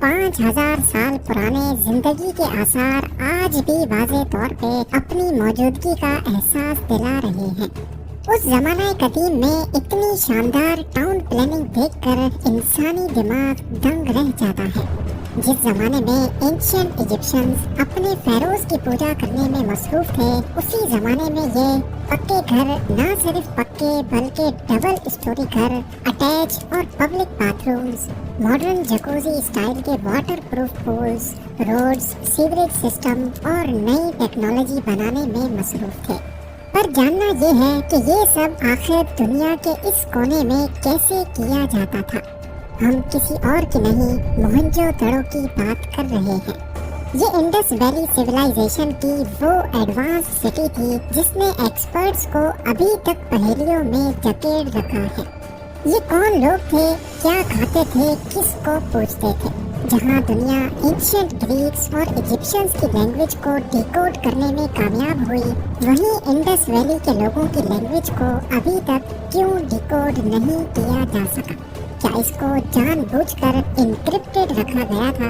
5000 साल पुराने जिंदगी के आसार आज भी वाज़े तौर पे अपनी मौजूदगी का एहसास दिला रहे हैं। उस ज़माने कदीम में इतनी शानदार टाउन प्लानिंग देखकर इंसानी दिमाग दंग रह जाता है। जिस जमाने में एंशिएंट इजिप्शियंस अपने फेरोज की पूजा करने में मसरूफ थे, उसी जमाने में ये पक्के घर न सिर्फ पक्के बल्कि डबल स्टोरी घर, अटैच और public bathrooms, modern jacuzzi style के water proof pools, roads, sewerage system और नई टेक्नोलॉजी बनाने में मसरूफ थे। पर जानना ये है कि ये सब आखिर दुनिया के इस कोने में कैसे किया जाता था। हम किसी और की नहीं, मोहनजोदड़ो की बात कर रहे हैं। ये इंडस वैली सिविलाइजेशन की वो एडवांस सिटी थी जिसने एक्सपर्ट्स को अभी तक पहेलियों में जकेड़ रखा है। ये कौन लोग थे, क्या खाते थे, किसको पूछते थे? जहाँ दुनिया एंशिएंट ग्रीक्स और इजिप्शियंस की लैंग्वेज को डिकोड करने में कामयाब हुई, वहीं इंडस वैली के लोगों की लैंग्वेज को अभी तक क्यों डिकोड नहीं किया जा सका? क्या इसको जानबूझकर इनक्रिप्टेड रखा गया था?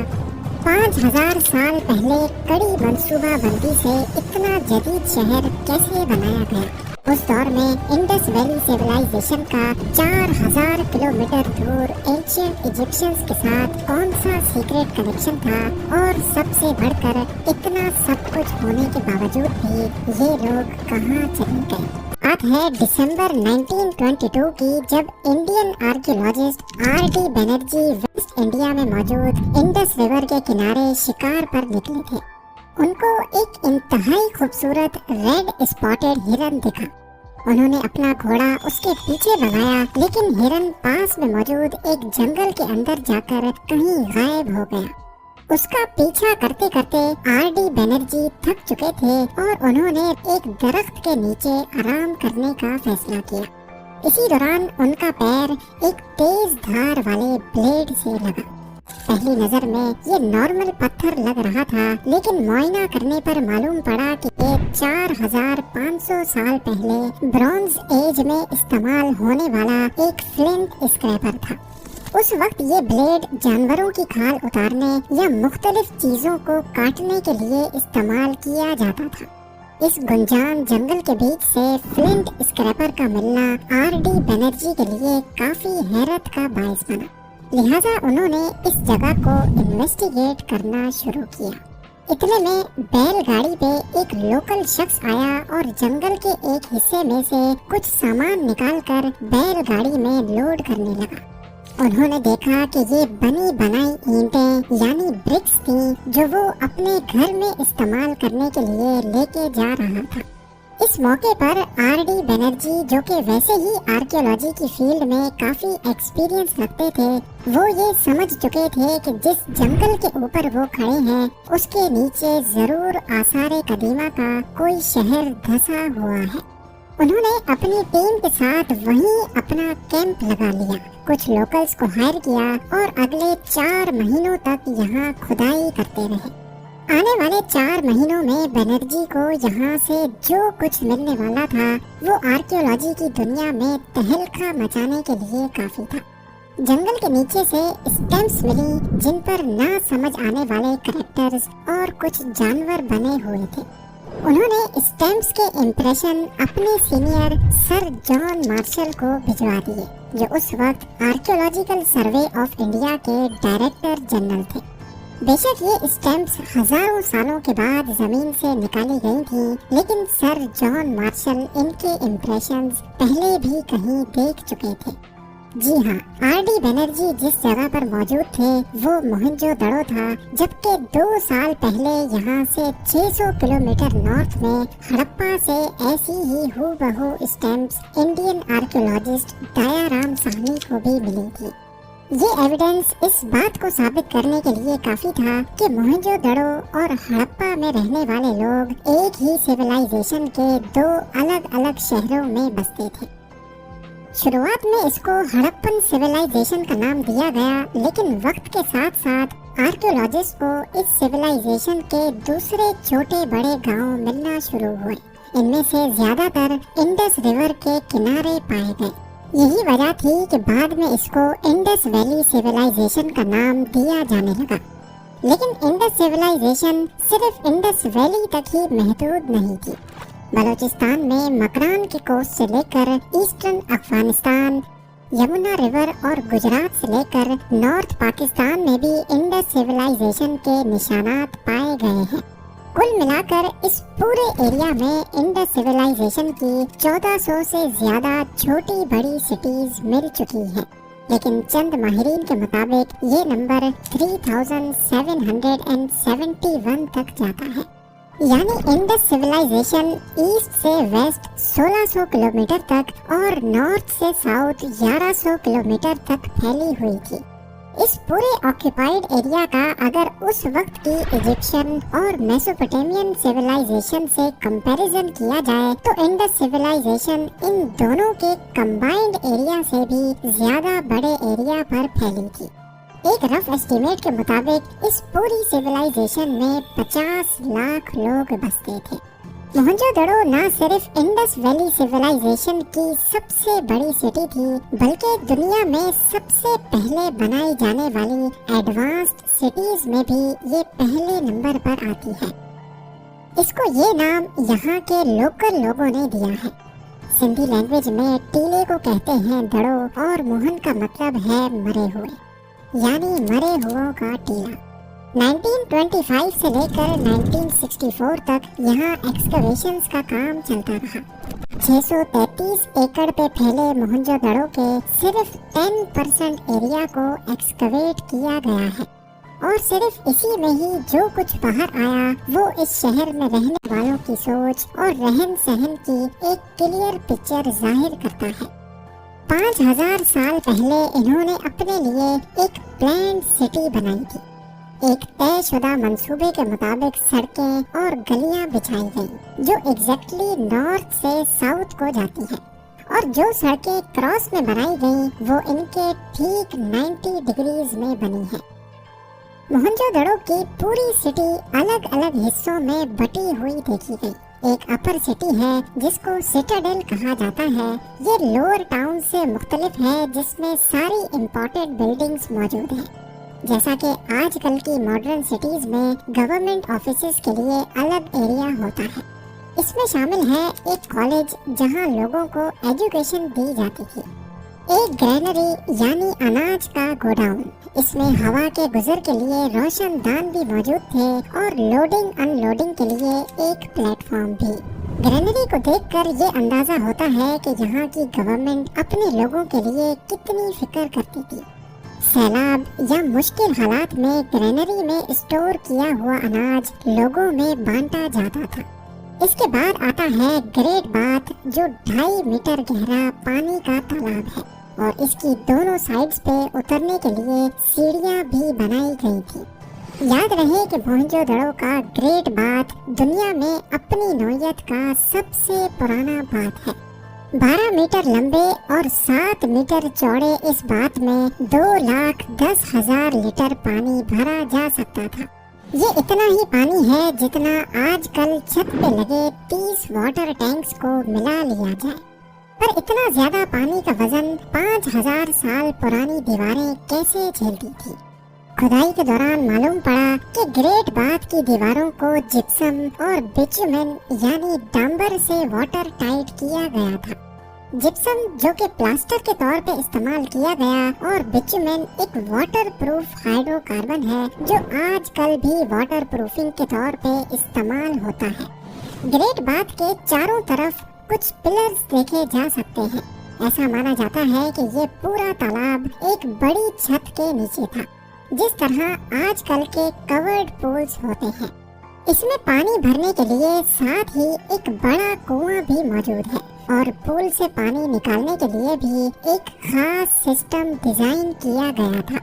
5000 साल पहले कड़ी मंसूबाबंदी से इतना जदीद शहर कैसे बनाया गया? उस दौर में इंडस वैली सिविलाइजेशन का 4000 किलोमीटर दूर एंशिएंट इजिप्शियंस के साथ कौन सा सीक्रेट कनेक्शन था? और सबसे बढ़कर इतना सब कुछ होने के बावजूद भी ये लोग कहाँ चले गए? बात है दिसंबर 1922 की, जब Indian archaeologist RD. Banerjee waste India में मौजूद इंडस रिवर के किनारे शिकार पर निकले थे। उनको एक इंतहाई खूबसूरत रेड स्पॉटेड हिरन दिखा। उन्होंने अपना घोड़ा उसके पीछे भगाया, लेकिन हिरन पास में मौजूद एक जंगल के अंदर जाकर कहीं गायब हो गया। उसका पीछा करते करते आर.डी. बनर्जी थक चुके थे और उन्होंने एक दरख्त के नीचे आराम करने का फैसला किया। इसी दौरान उनका पैर एक तेज धार वाले ब्लेड से लगा। पहली नजर में ये नॉर्मल पत्थर लग रहा था, लेकिन मुआयना करने पर मालूम पड़ा कि ये 4500 साल पहले ब्रॉन्ज एज में इस्तेमाल होने वाला एक फ्लिंट स्क्रैपर था। उस वक्त ये ब्लेड जानवरों की खाल उतारने या मुख्तलिफ चीजों को काटने के लिए इस्तेमाल किया जाता था। इस गुंजान जंगल के बीच से फ्लिंट स्क्रैपर का मिलना आर.डी. बनर्जी के लिए काफी हैरत का बायस बना। लिहाजा उन्होंने इस जगह को इन्वेस्टिगेट करना शुरू किया। इतने में बैलगाड़ी पे एक लोकल शख्स आया और जंगल के एक हिस्से में से कुछ सामान निकालकर बैलगाड़ी में लोड करने लगा। उन्होंने देखा कि ये बनी बनाई ईंटें यानी ब्रिक्स थी, जो वो अपने घर में इस्तेमाल करने के लिए लेके जा रहा था। इस मौके पर आर.डी. बनर्जी, जो कि वैसे ही आर्कियोलॉजी की फील्ड में काफी एक्सपीरियंस रखते थे, वो ये समझ चुके थे कि जिस जंगल के ऊपर वो खड़े हैं उसके नीचे जरूर आसारे कदीमा का कोई शहर धंसा हुआ है। उन्होंने अपनी टीम के साथ वहीं अपना कैंप लगा लिया, कुछ लोकल्स को हायर किया और अगले 4 महीनों तक यहाँ खुदाई करते रहे। आने वाले 4 महीनों में बनर्जी को यहाँ से जो कुछ मिलने वाला था वो आर्कियोलॉजी की दुनिया में तहलका मचाने के लिए काफी था। जंगल के नीचे से स्टैम्प्स मिली जिन पर ना समझ आने वाले कैरेक्टर्स और कुछ जानवर बने हुए थे। उन्होंने स्टैम्प्स के इम्प्रेशन अपने सीनियर सर जॉन मार्शल को भिजवा दिए, जो उस वक्त आर्कियोलॉजिकल सर्वे ऑफ इंडिया के डायरेक्टर जनरल थे। बेशक ये स्टैम्प्स हजारों सालों के बाद जमीन से निकाली गई थी, लेकिन सर जॉन मार्शल इनके इम्प्रेशंस पहले भी कहीं देख चुके थे। जी हाँ, आर.डी. बनर्जी जिस जगह पर मौजूद थे वो मोहनजोदड़ो था, जबकि 2 साल पहले यहाँ से 600 किलोमीटर नॉर्थ में हड़प्पा से ऐसी ही हूबहू stamps Indian archaeologist Dayaram Sahni को भी मिली थी। ये एविडेंस इस बात को साबित करने के लिए काफी था कि मोहनजोदड़ो और हड़प्पा में रहने वाले लोग एक ही सिविलाइजेशन के 2 अलग अलग शहरों में बसते थे। शुरुआत में इसको हड़प्पन सिविलाइजेशन का नाम दिया गया, लेकिन वक्त के साथ साथ आर्कियोलॉजिस्ट को इस सिविलाइजेशन के दूसरे छोटे बड़े गांव मिलना शुरू हुए। इनमें से ज्यादातर इंडस रिवर के किनारे पाए गए। यही वजह थी कि बाद में इसको इंडस वैली सिविलाइजेशन का नाम दिया जाने लगा। लेकिन इंडस सिविलाइजेशन सिर्फ इंडस वैली तक ही महदूद नहीं थी। बलूचिस्तान में मकरान के कोस्ट से लेकर ईस्टर्न अफगानिस्तान, यमुना रिवर और गुजरात से लेकर नॉर्थ पाकिस्तान में भी इंडस सिविलाइजेशन के निशानात पाए गए हैं। कुल मिलाकर इस पूरे एरिया में इंडस सिविलाइजेशन की 1400 से ज्यादा छोटी बड़ी सिटीज मिल चुकी हैं। लेकिन चंद माहिरीन के मुताबिक ये नंबर 3771 तक जाता है। यानी इंडस सिविलाइजेशन ईस्ट से वेस्ट 1600 किलोमीटर तक और नॉर्थ से साउथ 1100 किलोमीटर तक फैली हुई थी। इस पूरे ऑक्यूपाइड एरिया का अगर उस वक्त की इजिप्शियन और मेसोपोटामियन सिविलाइजेशन से कंपैरिजन किया जाए तो इंडस सिविलाइजेशन इन दोनों के कंबाइंड एरिया से भी ज्यादा बड़े एरिया पर फैली थी। एक रफ एस्टीमेट के मुताबिक इस पूरी सिविलाइजेशन में 50 लाख लोग बसते थे। मोहनजोदड़ो न सिर्फ इंडस वैली सिविलाइजेशन की सबसे बड़ी सिटी थी, बल्कि दुनिया में सबसे पहले बनाई जाने वाली एडवांस्ड सिटीज में भी ये पहले नंबर पर आती है। इसको ये नाम यहाँ के लोकल लोगों ने दिया है। सिंधी लैंग्वेज में टीले को कहते हैं दड़ो और मोहन का मतलब है मरे हुए, यानी मरे हुओं का टीला। 1925 से लेकर 1964 तक यहाँ एक्सकवेशंस का काम चलता रहा। 633 एकड़ पे फैले मोहनजोदड़ो के सिर्फ 10% एरिया को एक्सकवेट किया गया है और सिर्फ इसी में ही जो कुछ बाहर आया वो इस शहर में रहने वालों की सोच और रहन सहन की एक क्लियर पिक्चर जाहिर करता है। 5000 साल पहले इन्होंने अपने लिए एक प्लान्ड सिटी बनाई थी। एक तयशुदा मंसूबे के मुताबिक सड़कें और गलियां बिछाई गई जो एग्जैक्टली नॉर्थ से साउथ को जाती है और जो सड़कें क्रॉस में बनाई गई वो इनके ठीक 90 डिग्रीज में बनी है। मोहनजोदड़ो की पूरी सिटी अलग अलग हिस्सों में बटी हुई देखी गई। एक अपर सिटी है जिसको सिटाडेल कहा जाता है। ये लोअर टाउन से मुख्तलिफ है जिसमें सारी इम्पोर्टेंट बिल्डिंग्स मौजूद हैं। जैसा कि आजकल की मॉडर्न सिटीज में गवर्नमेंट ऑफिसेज के लिए अलग एरिया होता है। इसमें शामिल है एक कॉलेज जहां लोगों को एजुकेशन दी जाती थी, एक ग्रेनरी यानी अनाज का गोडाउन, इसमें हवा के गुजर के लिए रोशनदान भी मौजूद थे और लोडिंग अनलोडिंग के लिए एक प्लेटफॉर्म भी। ग्रेनरी को देखकर ये अंदाजा होता है कि यहाँ की गवर्नमेंट अपने लोगों के लिए कितनी फिक्र करती थी। सैलाब या मुश्किल हालात में ग्रेनरी में स्टोर किया हुआ अनाज लोगों में बांटा जाता था। इसके बाद आता है ग्रेट बाथ जो 2.5 मीटर गहरा पानी का तालाब है और इसकी दोनों साइड्स पे उतरने के लिए सीढ़ियां भी बनाई गई थी। याद रहे कि मोहनजोदड़ो का ग्रेट बाथ दुनिया में अपनी नौयत का सबसे पुराना बाथ है। 12 मीटर लंबे और 7 मीटर चौड़े इस बाथ में 2,10,000 लीटर पानी भरा जा सकता था। ये इतना ही पानी है जितना आजकल छत पे लगे 30 वाटर टैंक्स को मिला लिया जाए। पर इतना ज्यादा पानी का वजन 5000 साल पुरानी दीवारें कैसे झेलती थी? खुदाई के दौरान मालूम पड़ा कि ग्रेट बाथ की दीवारों को जिप्सम और बिटुमेन यानी डांबर से वाटर टाइट किया गया था। जिप्सम जो कि प्लास्टर के तौर पे इस्तेमाल किया गया और बिटुमेन एक वाटर प्रूफ हाइड्रोकार्बन है जो आजकल भी वाटर प्रूफिंग के तौर पे इस्तेमाल होता है। ग्रेट बाथ के चारों तरफ कुछ पिलर्स देखे जा सकते हैं। ऐसा माना जाता है कि ये पूरा तालाब एक बड़ी छत के नीचे था, जिस तरह आजकल के कवर्ड पूल्स होते हैं। इसमें पानी भरने के लिए साथ ही एक बड़ा कुआं भी मौजूद है और पूल से पानी निकालने के लिए भी एक खास सिस्टम डिजाइन किया गया था।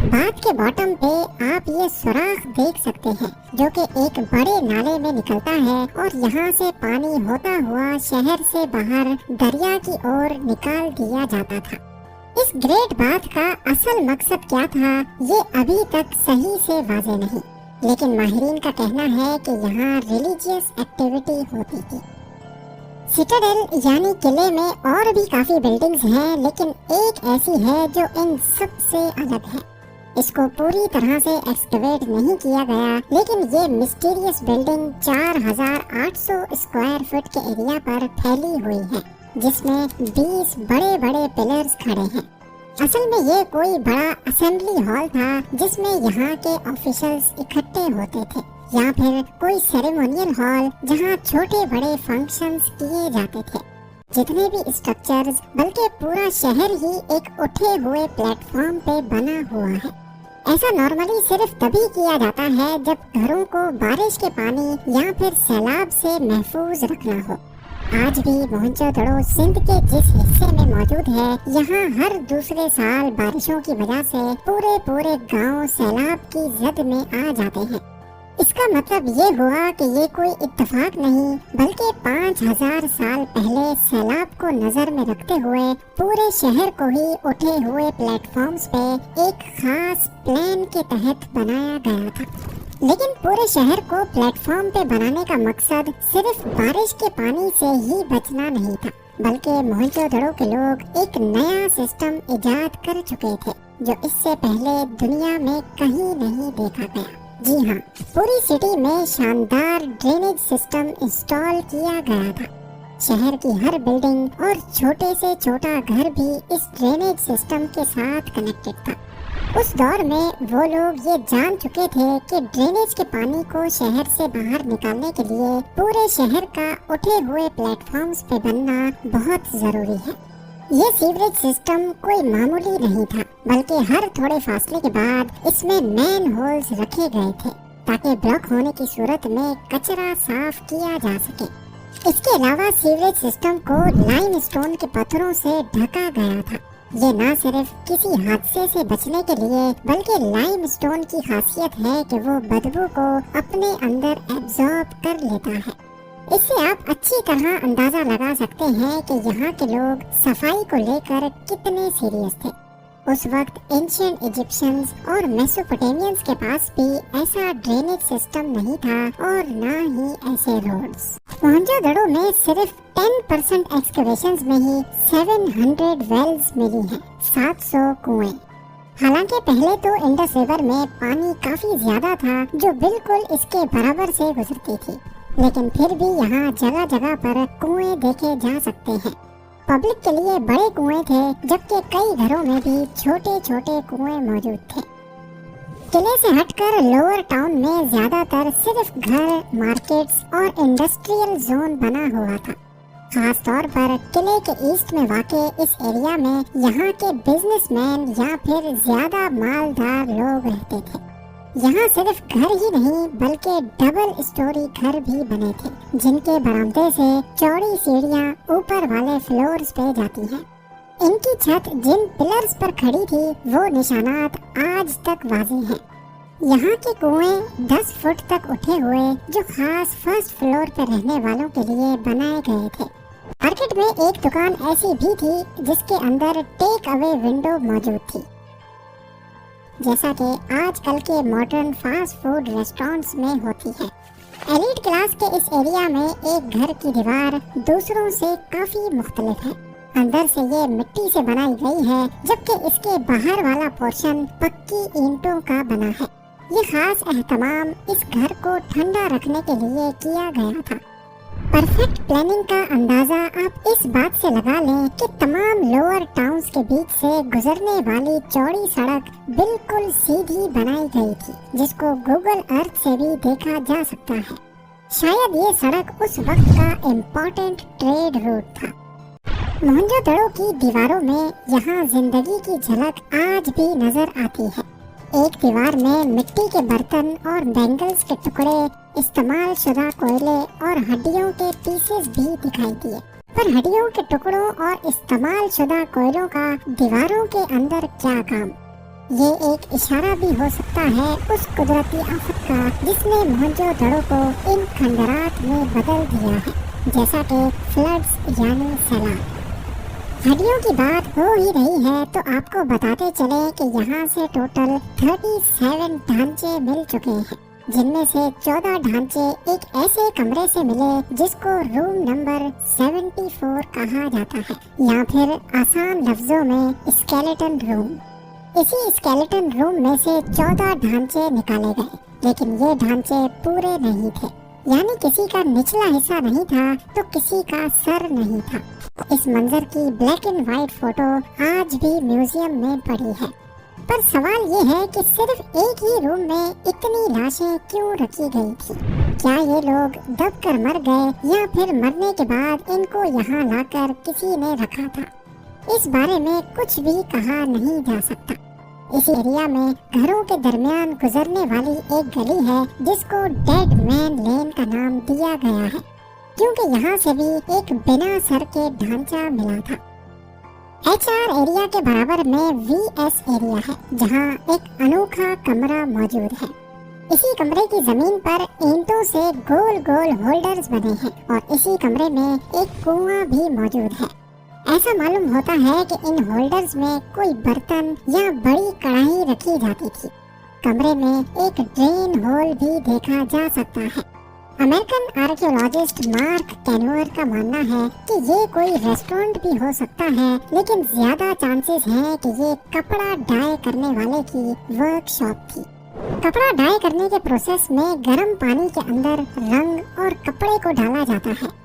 बाथ के बॉटम पे आप ये सुराख देख सकते हैं जो कि एक बड़े नाले में निकलता है और यहाँ से पानी होता हुआ शहर से बाहर दरिया की ओर निकाल दिया जाता था। इस ग्रेट बाथ का असल मकसद क्या था ये अभी तक सही से वाज़ेह नहीं, लेकिन माहिरीन का कहना है कि यहाँ रिलीजियस एक्टिविटी होती थी। सिटाडेल यानी किले में और भी काफी बिल्डिंग्स हैं, लेकिन एक ऐसी है जो इन सब से अलग है। इसको पूरी तरह से एक्सकवेट नहीं किया गया, लेकिन ये मिस्टीरियस बिल्डिंग 4800 स्क्वायर फुट के एरिया पर फैली हुई है, जिसमें 20 बड़े बड़े पिलर्स खड़े हैं। असल में ये कोई बड़ा असेंबली हॉल था जिसमें यहाँ के ऑफिशियल्स इकट्ठे होते थे, या फिर कोई सेरेमोनियल हॉल जहाँ छोटे बड़े फंक्शंस किए जाते थे। जितने भी स्ट्रक्चर्स, बल्कि पूरा शहर ही एक उठे हुए प्लेटफॉर्म पे बना हुआ है। ऐसा नॉर्मली सिर्फ तभी किया जाता है जब घरों को बारिश के पानी या फिर सैलाब से महफूज रखना हो। आज भी मोहनजोदड़ो सिंध के जिस हिस्से में मौजूद है, यहाँ हर दूसरे साल बारिशों की वजह से पूरे गांव सैलाब की जद में आ जाते हैं। इसका मतलब ये हुआ कि ये कोई इत्तेफाक नहीं, बल्कि 5000 साल पहले सैलाब को नजर में रखते हुए पूरे शहर को ही उठे हुए प्लेटफॉर्म्स पे एक खास प्लान के तहत बनाया गया था। लेकिन पूरे शहर को प्लेटफॉर्म पे बनाने का मकसद सिर्फ बारिश के पानी से ही बचना नहीं था, बल्कि मोहनजोदड़ो के लोग एक नया सिस्टम इजाद कर चुके थे जो इससे पहले दुनिया में कहीं नहीं देखा गया। जी हाँ, पूरी सिटी में शानदार ड्रेनेज सिस्टम इंस्टॉल किया गया था। शहर की हर बिल्डिंग और छोटे से छोटा घर भी इस ड्रेनेज सिस्टम के साथ कनेक्टेड था। उस दौर में वो लोग ये जान चुके थे कि ड्रेनेज के पानी को शहर से बाहर निकालने के लिए पूरे शहर का उठे हुए प्लेटफॉर्म्स पे बनना बहुत जरूरी है। ये सीवरेज सिस्टम कोई मामूली नहीं था, बल्कि हर थोड़े फासले के बाद इसमें मैन होल्स रखे गए थे ताकि ब्लॉक होने की सूरत में कचरा साफ किया जा सके। इसके अलावा सीवरेज सिस्टम को लाइमस्टोन के पत्थरों से ढका गया था। ये न सिर्फ किसी हादसे से बचने के लिए, बल्कि लाइमस्टोन की खासियत है कि वो बदबू को अपने अंदर एब्जॉर्ब कर लेता है। इससे आप अच्छी तरह अंदाजा लगा सकते हैं कि यहाँ के लोग सफाई को लेकर कितने सीरियस थे। उस वक्त एंशिएंट इजिप्शियंस और मेसोपोटामियंस के पास भी ऐसा ड्रेनेज सिस्टम नहीं था और न ही ऐसे रोड्स। मोहनजोदड़ो में सिर्फ 10% एक्सकवेशंस में ही 700 वेल्स मिली हैं, 700 कुएं। हालांकि पहले तो इंडस रिवर में पानी काफी ज्यादा था जो बिल्कुल इसके बराबर से गुजरती थी, लेकिन फिर भी यहाँ जगह जगह पर कुएं देखे जा सकते हैं। पब्लिक के लिए बड़े कुएं थे, जबकि कई घरों में भी छोटे छोटे कुएं मौजूद थे। किले से हटकर लोअर टाउन में ज्यादातर सिर्फ घर, मार्केट्स और इंडस्ट्रियल जोन बना हुआ था। खास तौर पर किले के ईस्ट में वाक़े इस एरिया में यहाँ के बिजनेसमैन या फिर ज्यादा मालदार लोग रहते थे। यहाँ सिर्फ घर ही नहीं, बल्कि डबल स्टोरी घर भी बने थे, जिनके बरामदे से चौड़ी सीढ़ियाँ ऊपर वाले फ्लोर्स पे जाती हैं। इनकी छत जिन पिलर्स पर खड़ी थी, वो निशानात आज तक वाज़ेह हैं। यहाँ के कुएं 10 फुट तक उठे हुए, जो खास फर्स्ट फ्लोर पर रहने वालों के लिए बनाए गए थे। मार्केट में एक दुकान ऐसी भी थी जिसके अंदर टेक अवे विंडो मौजूद थी, जैसा कि आजकल के मॉडर्न फास्ट फूड रेस्टोरेंट्स में होती है। एलीट क्लास के इस एरिया में एक घर की दीवार दूसरों से काफी मुख्तलिफ है। अंदर से ये मिट्टी से बनाई गई है, जबकि इसके बाहर वाला पोर्शन पक्की ईंटों का बना है। ये खास एहतमाम इस घर को ठंडा रखने के लिए किया गया था। परफेक्ट प्लानिंग का अंदाजा आप इस बात से लगा लें कि तमाम लोअर टाउन्स के बीच से गुजरने वाली चौड़ी सड़क बिल्कुल सीधी बनाई गई थी, जिसको गूगल अर्थ से भी देखा जा सकता है। शायद ये सड़क उस वक्त का इम्पोर्टेंट ट्रेड रूट था। मोहनजोदड़ो की दीवारों में यहाँ जिंदगी की झलक आज भी नजर आती है। एक दीवार में मिट्टी के बर्तन और बैंगल्स के टुकड़े, इस्तेमाल शुदा कोयले और हड्डियों के पीसेस भी दिखाई दिए। पर हड्डियों के टुकड़ों और इस्तेमाल शुदा कोयलों का दीवारों के अंदर क्या काम? ये एक इशारा भी हो सकता है उस कुदरती आफत का जिसने मोहनजोदड़ो को इन खंडरात में बदल दिया है, जैसा कि फ्लड्स यानी सैलाब। हड्डियों की बात हो ही रही है तो आपको बताते चले कि यहाँ से टोटल 37 ढांचे मिल चुके हैं। जिनमें से 14 ढांचे एक ऐसे कमरे से मिले जिसको रूम नंबर 74 कहा जाता है, या फिर आसान लफ्जों में स्केलेटन रूम। इसी स्केलेटन रूम में से 14 ढांचे निकाले गए, लेकिन ये ढांचे पूरे नहीं थे, यानी किसी का निचला हिस्सा नहीं था तो किसी का सर नहीं था। इस मंजर की ब्लैक एंड व्हाइट फोटो आज भी म्यूजियम में पड़ी है। पर सवाल ये है कि सिर्फ एक ही रूम में इतनी लाशें क्यों रखी गई थी? क्या ये लोग दब कर मर गए या फिर मरने के बाद इनको यहाँ लाकर किसी ने रखा था? इस बारे में कुछ भी कहा नहीं जा सकता। इस एरिया में घरों के दरमियान गुजरने वाली एक गली है जिसको डेड मैन लेन का नाम दिया गया है, क्योंकि यहाँ से भी एक बिना सर के ढांचा मिला था। HR एरिया के बराबर में VS एरिया है, जहाँ एक अनोखा कमरा मौजूद है। इसी कमरे की जमीन पर ईंटों से गोल गोल होल्डर्स बने हैं और इसी कमरे में एक कुआं भी मौजूद है। ऐसा मालूम होता है कि इन होल्डर्स में कोई बर्तन या बड़ी कढ़ाई रखी जाती थी। कमरे में एक ड्रेन होल भी देखा जा सकता है। अमेरिकन आर्कियोलॉजिस्ट मार्क कैनवर का मानना है कि ये कोई रेस्टोरेंट भी हो सकता है, लेकिन ज्यादा चांसेस हैं कि ये कपड़ा डाई करने वाले की वर्कशॉप थी। कपड़ा डाई करने के प्रोसेस में गर्म पानी के अंदर रंग और कपड़े को डाला जाता है।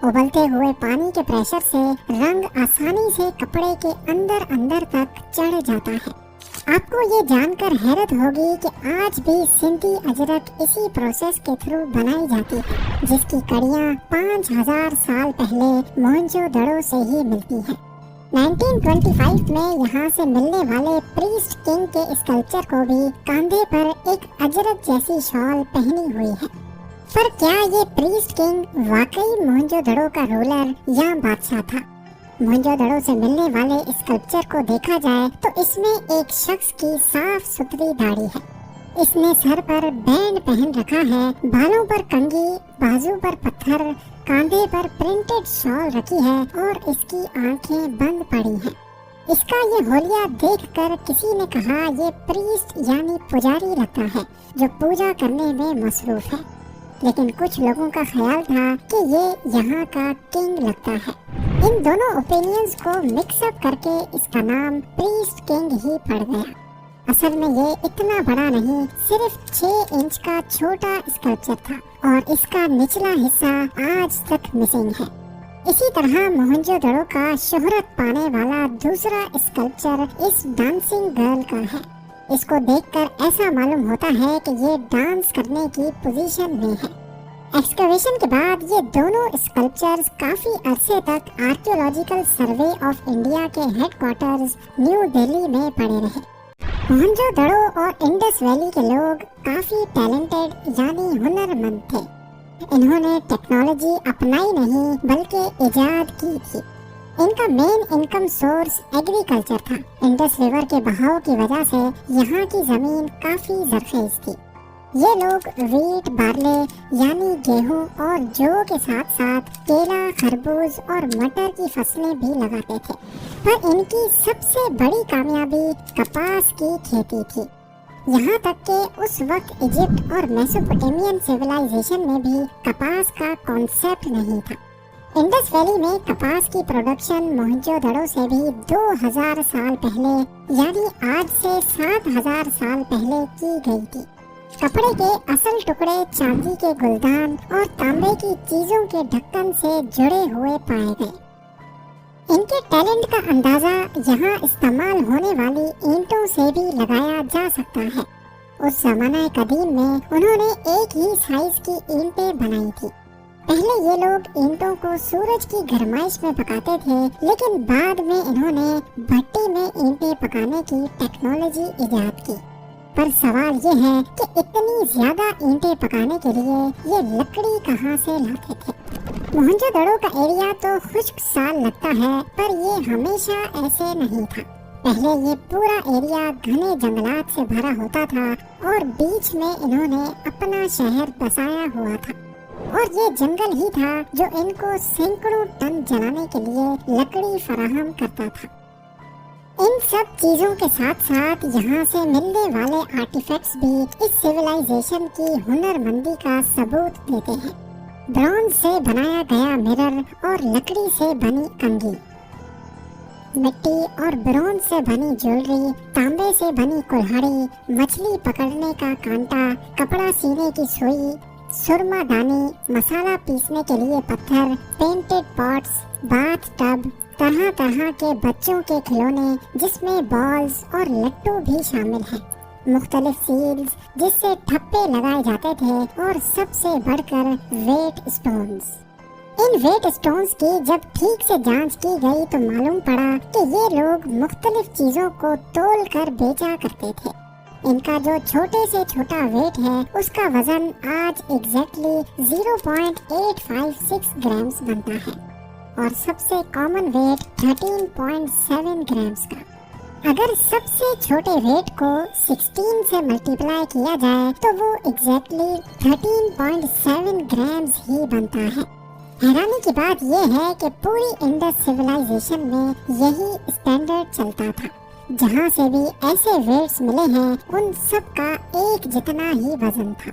उबलते हुए पानी के प्रेशर से रंग आसानी से कपड़े के अंदर अंदर तक चढ़ जाता है। आपको ये जानकर हैरत होगी कि आज भी सिंधी अजरक इसी प्रोसेस के थ्रू बनाई जाती है, जिसकी कड़ियाँ 5000 साल पहले मोहनजोदड़ो से ही मिलती हैं। 1925 में यहाँ से मिलने वाले प्रीस्ट किंग के स्कल्पचर को भी कंधे पर एक अजरक जैसी शॉल पहनी हुई है। पर क्या ये प्रीस्ट किंग वाकई मोहनजोदड़ो का रूलर या बादशाह था? मोहनजोदड़ो से मिलने वाले स्कल्पचर को देखा जाए तो इसमें एक शख्स की साफ सुथरी दाढ़ी है। इसने सर पर बैंड पहन रखा है, बालों पर कंघी, बाजू पर पत्थर, कांधे पर प्रिंटेड शॉल रखी है और इसकी आंखें बंद पड़ी हैं। इसका ये होलिया देखकर किसी ने कहा ये प्रीस्ट यानी पुजारी लगता है जो पूजा करने में मसरूफ है, लेकिन कुछ लोगों का ख्याल था कि ये यहाँ का किंग लगता है। इन दोनों ओपिनियंस को मिक्सअप करके इसका नाम प्रीस्ट किंग ही पड़ गया। असल में ये इतना बड़ा नहीं, सिर्फ 6 इंच का छोटा स्कल्पचर था और इसका निचला हिस्सा आज तक मिसिंग है। इसी तरह मोहनजोदड़ो का शोहरत पाने वाला दूसरा स्कल्पचर इस डांसिंग गर्ल का है। इसको देखकर ऐसा मालूम होता है कि ये डांस करने की पोजीशन में है। एक्सकवेशन के बाद ये दोनों स्कल्पचर्स काफी अरसे तक आर्कियोलॉजिकल सर्वे ऑफ इंडिया के हेडक्वार्टर्स न्यू दिल्ली में पड़े रहे। मोहनजोदड़ो और इंडस वैली के लोग काफी टैलेंटेड यानी हुनरमंद थे। इन्होंने टेक्नोलॉजी अपनाई नहीं बल्कि इजाद की थी। इनका मेन इनकम सोर्स एग्रीकल्चर था। इंडस रिवर के बहाव की वजह से यहाँ की जमीन काफी जरखेज थी। ये लोग वीट, बार्ले यानी गेहूं और जौ के साथ साथ केला, खरबूज और मटर की फसलें भी लगाते थे। पर इनकी सबसे बड़ी कामयाबी कपास की खेती थी। यहाँ तक कि उस वक्त इजिप्ट और मेसोपोटामियन सिविलाइजेशन में भी कपास का कॉन्सेप्ट नहीं था। इंडस वैली में कपास की प्रोडक्शन मोहनजोदड़ो से भी 2000 साल पहले यानी आज से 7000 साल पहले की गई थी। कपड़े के असल टुकड़े चांदी के गुलदान और तांबे की चीजों के ढक्कन से जुड़े हुए पाए गए। इनके टैलेंट का अंदाजा यहाँ इस्तेमाल होने वाली ईंटों से भी लगाया जा सकता है। उस जमाना कदीम में उन्होंने एक ही साइज की ईंटें बनाई थी। पहले ये लोग ईंटों को सूरज की गरमाइश में पकाते थे, लेकिन बाद में इन्होंने भट्टी में ईंटें पकाने की टेक्नोलॉजी इजाद की। पर सवाल ये है कि इतनी ज्यादा ईंटें पकाने के लिए ये लकड़ी कहाँ से लाते थे? मोहनजोदड़ो का एरिया तो खुश्क साल लगता है, पर ये हमेशा ऐसे नहीं था। पहले ये पूरा एरिया घने जंगलात से भरा होता था और बीच में इन्होंने अपना शहर बसाया हुआ था। और ये जंगल ही था जो इनको सैकड़ों टन जलाने के लिए लकड़ी फराहम करता था। इन सब चीजों के साथ साथ यहाँ से मिलने वाले आर्टिफैक्ट्स भी इस सिविलाइजेशन की हुनरमंदी का सबूत देते हैं। ब्रॉन्ज से बनाया गया मिरर और लकड़ी से बनी कंघी, मिट्टी और ब्रोंज से बनी ज्वेलरी, तांबे से बनी कुल्हाड़ी, मछली पकड़ने का कांटा, कपड़ा सीने की सुई, सुरमा दानी, मसाला पीसने के लिए पत्थर, पेंटेड पॉट्स, बाथ टब, तरह तरह के बच्चों के खिलौने जिसमें बॉल्स और लट्टू भी शामिल हैं, मुख्तलिफ सील्स जिससे ठप्पे लगाए जाते थे और सबसे बढ़कर वेट स्टोन्स। इन वेट स्टोन्स की जब ठीक से जांच की गई तो मालूम पड़ा कि ये लोग मुख्तलिफ चीजों को तोल कर बेचा करते थे। इनका जो छोटे से छोटा वेट है उसका वजन आज एग्जैक्टली 0.856 ग्राम्स बनता है और सबसे कॉमन वेट 13.7 ग्राम्स का। अगर सबसे छोटे वेट को 16 से मल्टीप्लाई किया जाए तो वो एग्जैक्टली 13.7 ग्राम्स ही बनता है। हैरानी की बात यह है कि पूरी इंडस सिविलाइजेशन में यही स्टैंडर्ड चलता था। जहाँ से भी ऐसे वेट्स मिले हैं उन सब का एक जितना ही वजन था।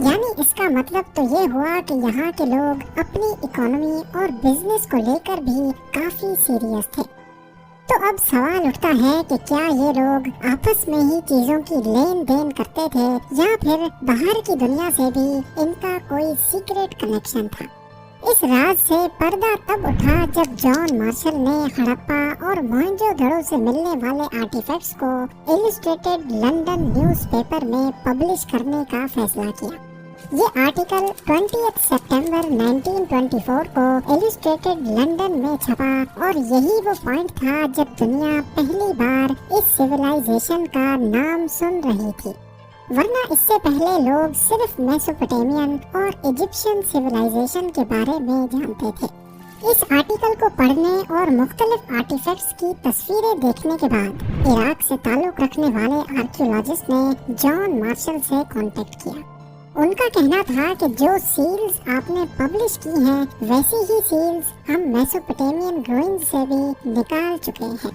यानी इसका मतलब तो ये हुआ कि यहाँ के लोग अपनी इकोनॉमी और बिजनेस को लेकर भी काफी सीरियस थे। तो अब सवाल उठता है कि क्या ये लोग आपस में ही चीजों की लेन देन करते थे या फिर बाहर की दुनिया से भी इनका कोई सीक्रेट कनेक्शन था। इस राज से पर्दा तब उठा जब जॉन मार्शल ने हड़प्पा और मोहनजोदड़ो से मिलने वाले आर्टिफैक्ट्स को इलस्ट्रेटेड लंदन न्यूज़पेपर में पब्लिश करने का फैसला किया। ये आर्टिकल 20 सितंबर 1924 को इलस्ट्रेटेड लंदन में छपा और यही वो पॉइंट था जब दुनिया पहली बार इस सिविलाइजेशन का नाम सुन रही थी, वरना इससे पहले लोग सिर्फ मेसोपोटामियन और इजिप्शियन सिविलाइजेशन के बारे में जानते थे। इस आर्टिकल को पढ़ने और मुख्तलिफ आर्टिफैक्ट्स की तस्वीरें देखने के बाद इराक से ताल्लुक रखने वाले आर्कियोलॉजिस्ट ने जॉन मार्शल से कांटेक्ट किया। उनका कहना था कि जो सील्स आपने पब्लिश की हैं वैसी ही सील्स हम मेसोपोटामियन रूइंस से भी निकाल चुके हैं।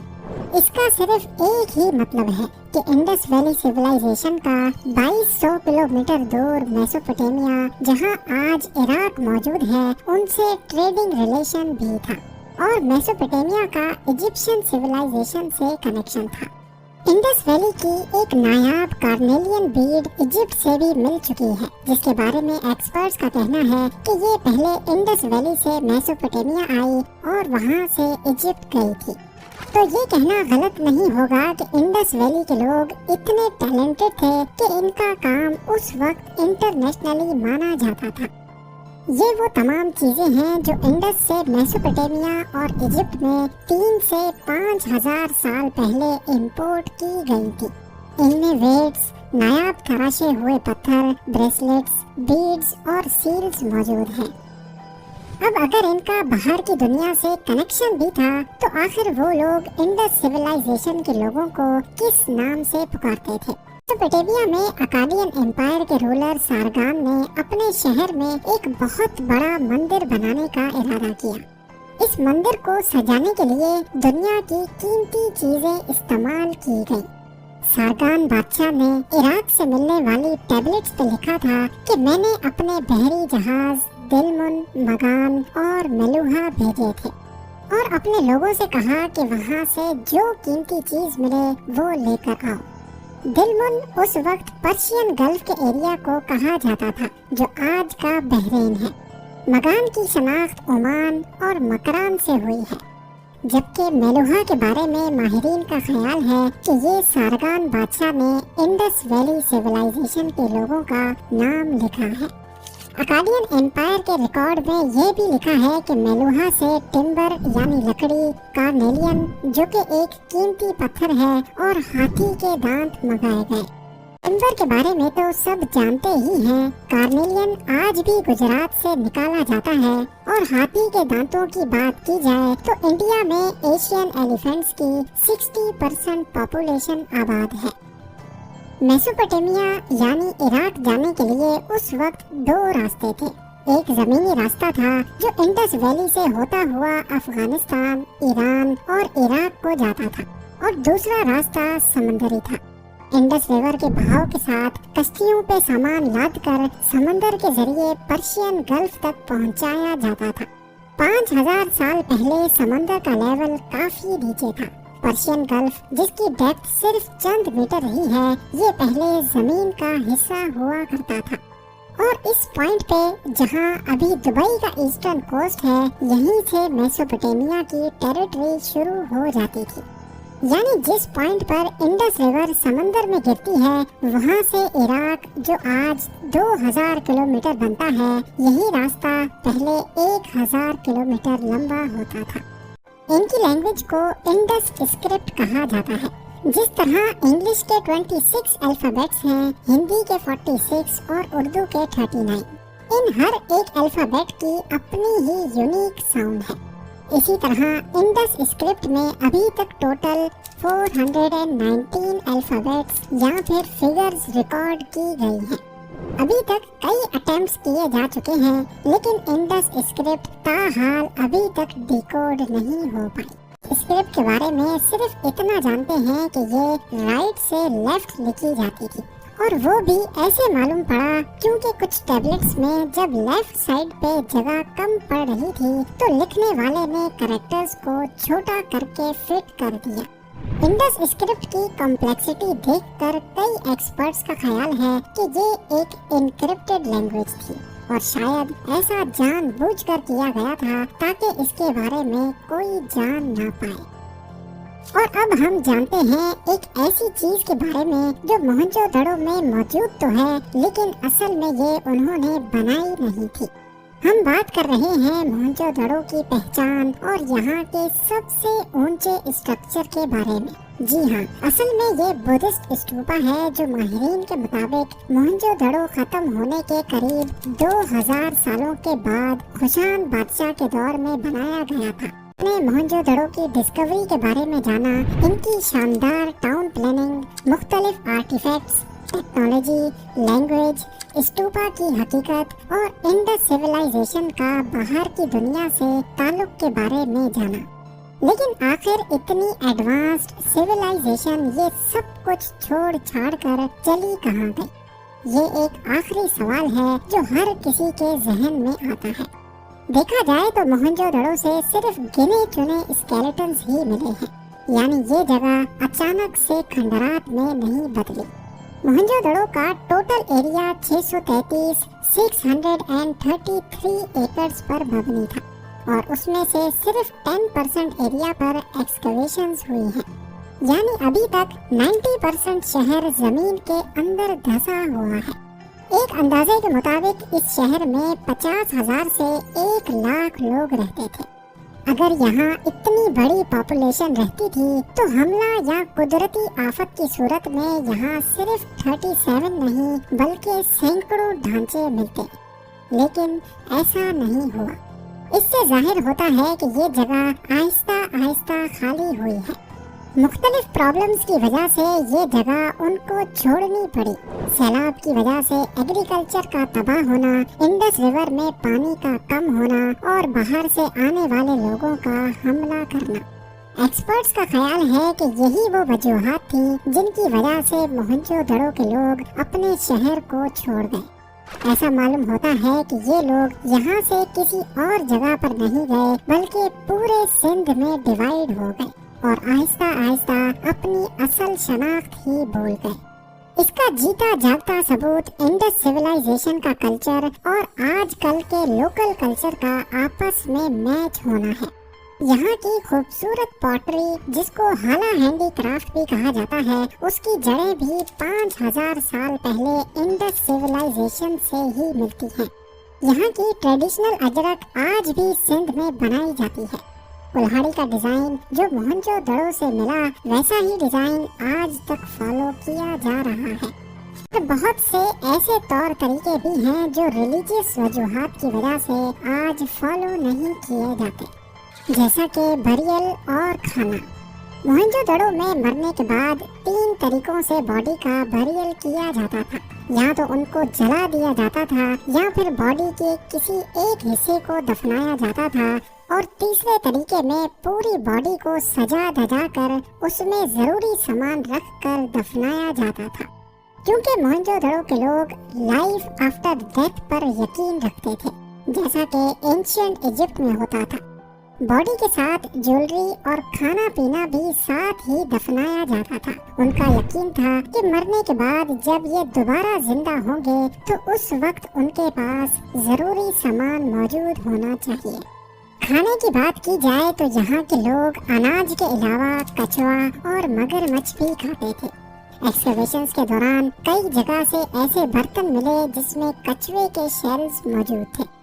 इसका सिर्फ एक ही मतलब है कि इंडस वैली सिविलाइजेशन का 2200 किलोमीटर दूर मेसोपोटामिया, जहां आज इराक मौजूद है, उनसे ट्रेडिंग रिलेशन भी था और मेसोपोटामिया का इजिप्शियन सिविलाइजेशन से कनेक्शन था। इंडस वैली की एक नायाब कार्नेलियन बीड इजिप्ट से भी मिल चुकी है, जिसके बारे में एक्सपर्ट्स का कहना है कि ये पहले इंडस वैली से मेसोपोटामिया आई और वहां से इजिप्ट गई थी। तो ये कहना गलत नहीं होगा कि इंडस वैली के लोग इतने टैलेंटेड थे कि इनका काम उस वक्त इंटरनेशनली माना जाता था। ये वो तमाम चीजें हैं जो इंडस से मेसोपोटामिया और इजिप्ट में 3 से 5000 साल पहले इंपोर्ट की गई थी। इनमें वेट्स, नायाब तराशे हुए पत्थर, ब्रेसलेट्स, बीड्स और सील्स मौजूद हैं। अब अगर इनका बाहर की दुनिया से कनेक्शन भी था तो आखिर वो लोग इंडस सिविलाइजेशन के लोगों को किस नाम से पुकारते थे? मेसोपोटामिया में अकाडियन एम्पायर के रूलर सारगान ने अपने शहर में एक बहुत बड़ा मंदिर बनाने का इरादा किया। इस मंदिर को सजाने के लिए दुनिया की कीमती चीजें इस्तेमाल की गयी। सारगान बादशाह ने इराक से मिलने वाली टैबलेट्स पे लिखा था कि मैंने अपने बहरी जहाज दिलमुन, मगान और मेलुहा भेजे थे और अपने लोगों से कहा कि वहाँ से जो कीमती चीज मिले वो लेकर आओ। दिलमुन उस वक्त पर्शियन गल्फ के एरिया को कहा जाता था जो आज का बहरीन है। मगान की शनाख्त ओमान और मकरान से हुई है, जबकि मेलुहा के बारे में माहिरीन का ख्याल है कि ये सारगान बादशाह ने इंडस वैली सिविलाइजेशन के लोगों का नाम लिखा है। अकाडियन एम्पायर के रिकॉर्ड में ये भी लिखा है कि मेलुहा से टिम्बर यानी लकड़ी, कार्नेलियन जो कि एक कीमती पत्थर है और हाथी के दांत मंगाए गए। टिम्बर के बारे में तो सब जानते ही हैं। कार्नेलियन आज भी गुजरात से निकाला जाता है और हाथी के दांतों की बात की जाए तो इंडिया में एशियन एलिफेंट्स की 60% पॉपुलेशन आबाद है। मेसोपोटामिया यानी इराक जाने के लिए उस वक्त 2 रास्ते थे। एक जमीनी रास्ता था जो इंडस वैली से होता हुआ अफगानिस्तान, ईरान और इराक को जाता था और दूसरा रास्ता समुद्री था। इंडस रिवर के बहाव के साथ कश्तियों पे सामान लादकर समंदर के जरिए पर्शियन गल्फ तक पहुंचाया जाता था। 5000 साल पहले समंदर का लेवल काफी नीचे था। पर्शियन गल्फ, जिसकी डेप्थ सिर्फ चंद मीटर ही है, ये पहले जमीन का हिस्सा हुआ करता था। और इस पॉइंट पे, जहाँ अभी दुबई का ईस्टर्न कोस्ट है, यहीं से मेसोपोटामिया की टेरिटरी शुरू हो जाती थी। यानी जिस पॉइंट पर इंडस रिवर समंदर में गिरती है, वहाँ से इराक, जो आज 2000 किलोमीटर बनता है, यही रास्ता पहले 1000 किलोमीटर लंबा होता था। इनकी लैंग्वेज को इंडस स्क्रिप्ट कहा जाता है। जिस तरह इंग्लिश के 26 अल्फाबेट्स हैं, हिंदी के 46 और उर्दू के 39। इन हर एक अल्फाबेट की अपनी ही यूनिक साउंड है। इसी तरह इंडस स्क्रिप्ट में अभी तक टोटल 419 अल्फाबेट्स या फिर फिगर्स रिकॉर्ड की गई हैं। अभी तक कई अटेम्प्ट्स किए जा चुके हैं, लेकिन इंडस स्क्रिप्ट ताहाल अभी तक डिकोड नहीं हो पाई। स्क्रिप्ट के बारे में सिर्फ इतना जानते हैं कि ये राइट से लेफ्ट लिखी जाती थी, और वो भी ऐसे मालूम पड़ा क्योंकि कुछ टैबलेट्स में जब लेफ्ट साइड पे जगह कम पड़ रही थी, तो लिखने वाले ने कैरेक्टर्स को छोटा करके फिट कर दिया। इंडस स्क्रिप्ट की कॉम्प्लेक्सिटी देखकर कई एक्सपर्ट्स का ख्याल है कि ये एक एन्क्रिप्टेड लैंग्वेज थी, और शायद ऐसा जानबूझकर किया गया था ताकि इसके बारे में कोई जान ना पाए। और अब हम जानते हैं एक ऐसी चीज के बारे में जो मोहनजोदड़ो में मौजूद तो है, लेकिन असल में ये उन्होंने बनाई नहीं थी। हम बात कर रहे हैं मोहनजोदड़ो की पहचान और यहाँ के सबसे ऊंचे स्ट्रक्चर के बारे में। जी हाँ, असल में ये बुद्धिस्ट स्तूपा है जो माहिरीन के मुताबिक मोहनजोदड़ो खत्म होने के करीब 2000 सालों के बाद खुशान बादशाह के दौर में बनाया गया था। ने मोहनजोदड़ो की डिस्कवरी के बारे में जाना, इनकी शानदार टाउन प्लानिंग, मुख्तलिफ आर्टिफैक्ट्स, टेक्नोलॉजी, लैंग्वेज, स्तूपा की हकीकत और इंडस सिविलाइजेशन का बाहर की दुनिया से ताल्लुक के बारे में जाना। लेकिन आखिर इतनी एडवांस्ड सिविलाइजेशन ये सब कुछ छोड़ छाड़ कर चली कहाँ गई? ये एक आखिरी सवाल है जो हर किसी के जहन में आता है। देखा जाए तो मोहनजोदड़ो से सिर्फ गिने चुने स्केलेटन्स ही मिले हैं, यानी ये जगह अचानक से खंडरात में नहीं बदली। मोहनजोदड़ो का टोटल एरिया 633 एकड़ पर मबनी था, और उसमें से सिर्फ 10% एरिया पर एक्सकवेशंस हुई हैं। यानी अभी तक 90% शहर जमीन के अंदर धंसा हुआ है। एक अंदाजे के मुताबिक इस शहर में 50,000 से 1 लाख लोग रहते थे। अगर यहाँ इतनी बड़ी पॉपुलेशन रहती थी तो हमला या कुदरती आफत की सूरत में यहाँ सिर्फ 37 नहीं बल्कि सैकड़ों ढांचे मिलते, लेकिन ऐसा नहीं हुआ। इससे जाहिर होता है कि ये जगह आहिस्ता आहिस्ता खाली हुई है। मुख्तलिफ प्रॉब्लम्स की वजह से ये जगह उनको छोड़नी पड़ी। सैलाब की वजह से एग्रीकल्चर का तबाह होना, इंडस रिवर में पानी का कम होना और बाहर से आने वाले लोगों का हमला करना। एक्सपर्ट्स का ख्याल है कि यही वो वजूहात थी जिनकी वजह से मोहनजोदड़ो के लोग अपने शहर को छोड़ गए। ऐसा मालूम होता है कि ये लोग यहाँ से किसी और जगह पर नहीं गए, बल्कि पूरे सिंध में डिवाइड हो गए और आहिस्ता आहिस्ता अपनी असल शनाख्त ही भूल गए। इसका जीता जागता सबूत इंडस सिविलाइजेशन का कल्चर और आजकल के लोकल कल्चर का आपस में मैच होना है। यहाँ की खूबसूरत पॉटरी, जिसको हाला हैंडीक्राफ्ट भी कहा जाता है, उसकी जड़ें भी 5000 साल पहले इंडस सिविलाइजेशन से ही मिलती हैं। यहाँ की ट्रेडिशनल अजरक आज भी सिंध में बनाई जाती है। कुल्हाड़ी का डिजाइन जो मोहनजोदड़ो से मिला, वैसा ही डिजाइन आज तक फॉलो किया जा रहा है। और बहुत से ऐसे तौर तरीके भी हैं जो रिलीजियस वजूहात की वजह से आज फॉलो नहीं किए जाते, जैसा कि बरियल और खाना। मोहनजोदड़ो में मरने के बाद 3 तरीकों से बॉडी का बरियल किया जाता था। या तो उनको जला दिया जाता था या फिर बॉडी के किसी एक हिस्से को दफनाया जाता था, और तीसरे तरीके में पूरी बॉडी को सजा धजा कर उसमें जरूरी सामान रख कर दफनाया जाता था। क्योंकि मोहनजोदड़ो के लोग लाइफ आफ्टर डेथ पर यकीन रखते थे, जैसा कि एंशिएंट इजिप्ट में होता था। बॉडी के साथ ज्वेलरी और खाना पीना भी साथ ही दफनाया जाता था। उनका यकीन था कि मरने के बाद जब ये दोबारा जिंदा होंगे तो उस वक्त उनके पास जरूरी सामान मौजूद होना चाहिए। खाने की बात की जाए तो यहाँ के लोग अनाज के अलावा कछुआ और मगरमच्छ भी खाते थे। एक्सकवेशंस के दौरान कई जगह से ऐसे बर्तन मिले जिसमें कछुए के शेल्स मौजूद थे।